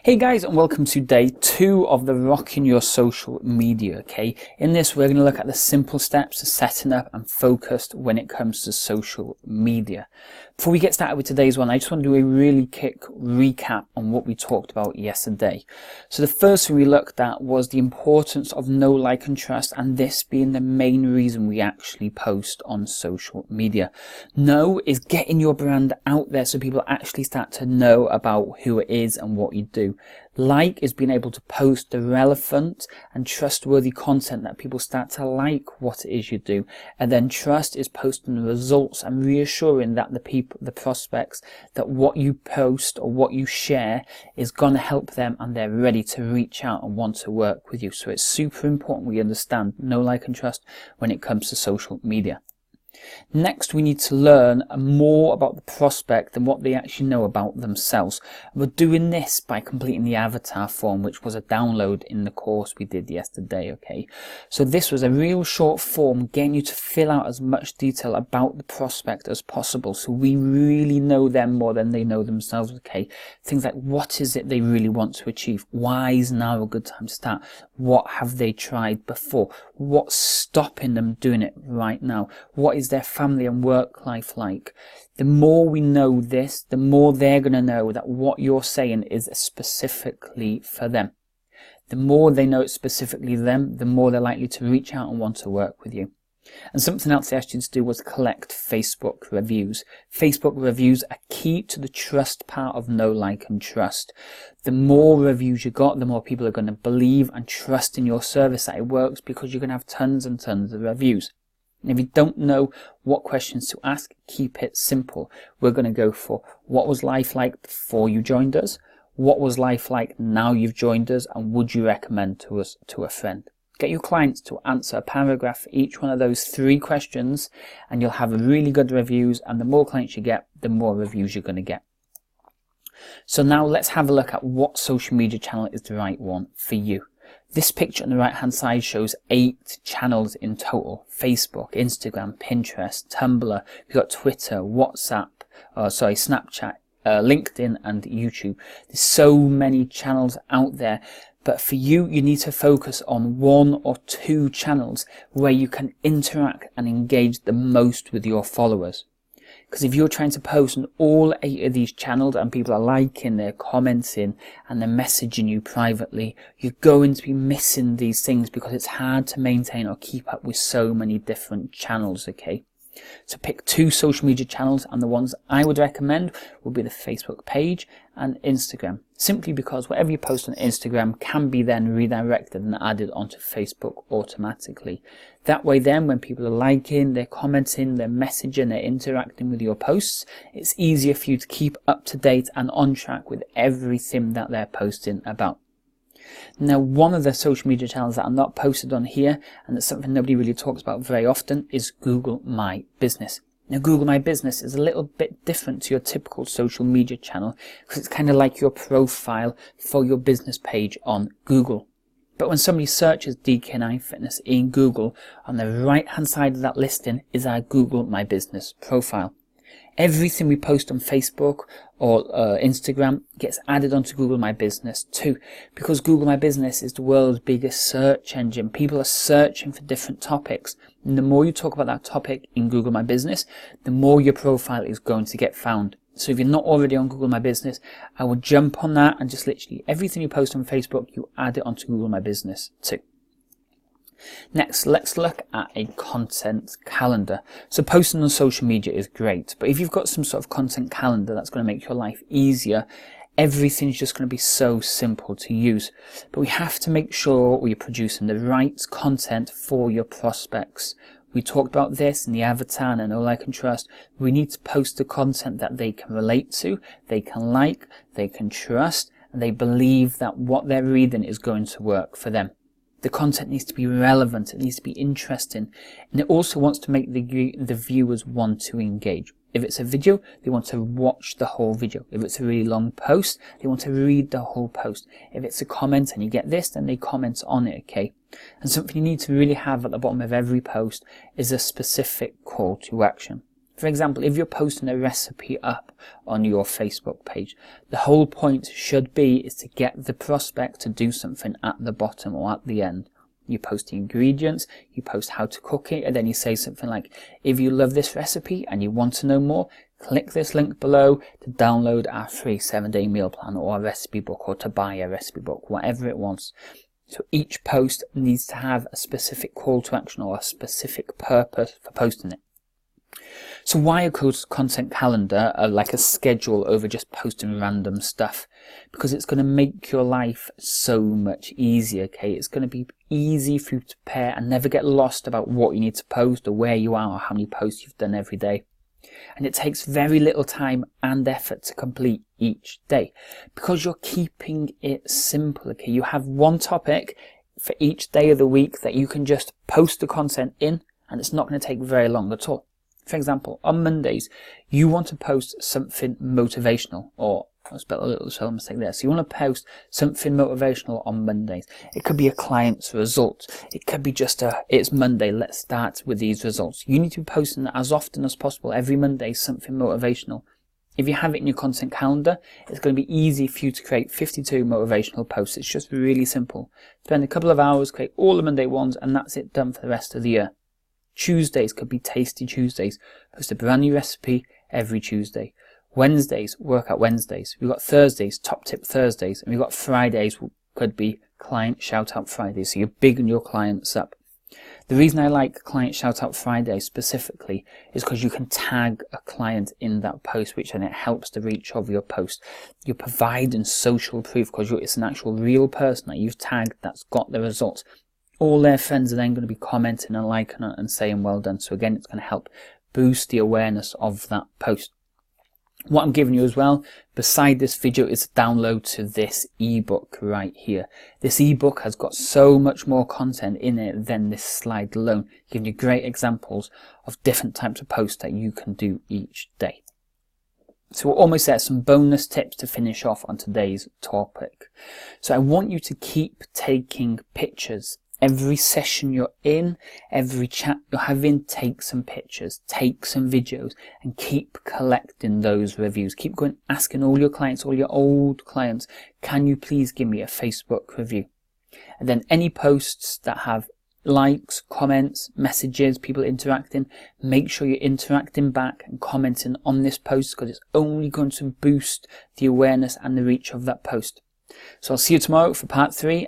Hey guys, and welcome to day 2 of the Rocking Your Social Media, okay? In this, we're going to look at the simple steps to setting up and focused when it comes to social media. Before we get started with today's one, I just want to do a really quick recap on what we talked about yesterday. So the first thing we looked at was the importance of know, like, and trust, and this being the main reason we actually post on social media. Know is getting your brand out there so people actually start to know about who it is and what you do. Like is being able to post the relevant and trustworthy content that people start to like what it is you do. And then trust is posting the results and reassuring that the prospects, that what you post or what you share is going to help them and they're ready to reach out and want to work with you. So it's super important we understand know, like, and trust when it comes to social media. Next, we need to learn more about the prospect and what they actually know about themselves. We're doing this by completing the avatar form, which was a download in the course we did yesterday, okay? So this was a real short form getting you to fill out as much detail about the prospect as possible so we really know them more than they know themselves, okay? Things like what is it they really want to achieve? Why is now a good time to start? What have they tried before? What's stopping them doing it right now? What is their family and work life like? The more we know this, the more they're going to know that what you're saying is specifically for them. The more they know it's specifically them, the more they're likely to reach out and want to work with you. And something else they asked you to do was collect Facebook reviews. Facebook reviews are key to the trust part of know, like, and trust. The more reviews you got, the more people are going to believe and trust in your service that it works because you're going to have tons and tons of reviews. And if you don't know what questions to ask, keep it simple. We're going to go for what was life like before you joined us? What was life like now you've joined us? And would you recommend to us to a friend? Get your clients to answer a paragraph for each one of those 3 questions and you'll have really good reviews, and the more clients you get, the more reviews you're going to get. So now let's have a look at what social media channel is the right one for you. This picture on the right hand side shows 8 channels in total: Facebook, Instagram, Pinterest, Tumblr, you've got Twitter, WhatsApp, Snapchat, LinkedIn and YouTube. There's so many channels out there, but for you, you need to focus on 1 or 2 channels where you can interact and engage the most with your followers. Because if you're trying to post on all 8 of these channels and people are liking, they're commenting and they're messaging you privately, you're going to be missing these things because it's hard to maintain or keep up with so many different channels, okay? So pick 2 social media channels, and the ones I would recommend would be the Facebook page and Instagram, simply because whatever you post on Instagram can be then redirected and added onto Facebook automatically. That way then when people are liking, they're commenting, they're messaging, they're interacting with your posts, it's easier for you to keep up to date and on track with everything that they're posting about. Now, one of the social media channels that are not posted on here, and that's something nobody really talks about very often, is Google My Business. Now, Google My Business is a little bit different to your typical social media channel because it's kind of like your profile for your business page on Google. But when somebody searches DK9 Fitness in Google, on the right hand side of that listing is our Google My Business profile. Everything we post on Facebook or Instagram gets added onto Google My Business too, because Google My Business is the world's biggest search engine. People are searching for different topics, and the more you talk about that topic in Google My Business, the more your profile is going to get found. So if you're not already on Google My Business, I would jump on that and just literally everything you post on Facebook, you add it onto Google My Business too. Next, let's look at a content calendar. So posting on social media is great, but if you've got some sort of content calendar that's going to make your life easier, everything's just going to be so simple to use. But we have to make sure we're producing the right content for your prospects. We talked about this in the avatar and know, like, and trust. We need to post the content that they can relate to, they can like, they can trust, and they believe that what they're reading is going to work for them. The content needs to be relevant, it needs to be interesting, and it also wants to make the viewers want to engage. If it's a video, they want to watch the whole video. If it's a really long post, they want to read the whole post. If it's a comment and you get this, then they comment on it, okay? And something you need to really have at the bottom of every post is a specific call to action. For example, if you're posting a recipe up on your Facebook page, the whole point should be is to get the prospect to do something at the bottom or at the end. You post the ingredients, you post how to cook it, and then you say something like, if you love this recipe and you want to know more, click this link below to download our free 7-day meal plan or a recipe book, or to buy a recipe book, whatever it wants. So each post needs to have a specific call to action or a specific purpose for posting it. So why a content calendar, like a schedule over just posting random stuff? Because it's going to make your life so much easier, okay? It's going to be easy for you to prepare and never get lost about what you need to post or where you are or how many posts you've done every day. And it takes very little time and effort to complete each day because you're keeping it simple, okay? You have one topic for each day of the week that you can just post the content in, and it's not going to take very long at all. For example, on Mondays, you want to post something motivational, or I spelled a little spelling mistake there. So you want to post something motivational on Mondays. It could be a client's result. It could be just it's Monday, let's start with these results. You need to be posting as often as possible, every Monday, something motivational. If you have it in your content calendar, it's going to be easy for you to create 52 motivational posts. It's just really simple. Spend a couple of hours, create all the Monday ones, and that's it, done for the rest of the year. Tuesdays could be Tasty Tuesdays. Post a brand new recipe every Tuesday. Wednesdays, Workout Wednesdays. We've got Thursdays, Top Tip Thursdays. And we've got Fridays, could be Client Shout Out Fridays. So you're bigging your clients up. The reason I like Client Shout Out Fridays specifically is because you can tag a client in that post, which then it helps the reach of your post. You're providing social proof because it's an actual real person that you've tagged that's got the results. All their friends are then going to be commenting and liking it and saying well done. So again, it's going to help boost the awareness of that post. What I'm giving you as well, beside this video, is a download to this ebook right here. This ebook has got so much more content in it than this slide alone, giving you great examples of different types of posts that you can do each day. So we're almost there, some bonus tips to finish off on today's topic. So I want you to keep taking pictures. Every session you're in, every chat you're having, take some pictures, take some videos, and keep collecting those reviews. Keep going, asking all your clients, all your old clients, can you please give me a Facebook review? And then any posts that have likes, comments, messages, people interacting, make sure you're interacting back and commenting on this post, because it's only going to boost the awareness and the reach of that post. So I'll see you tomorrow for part 3.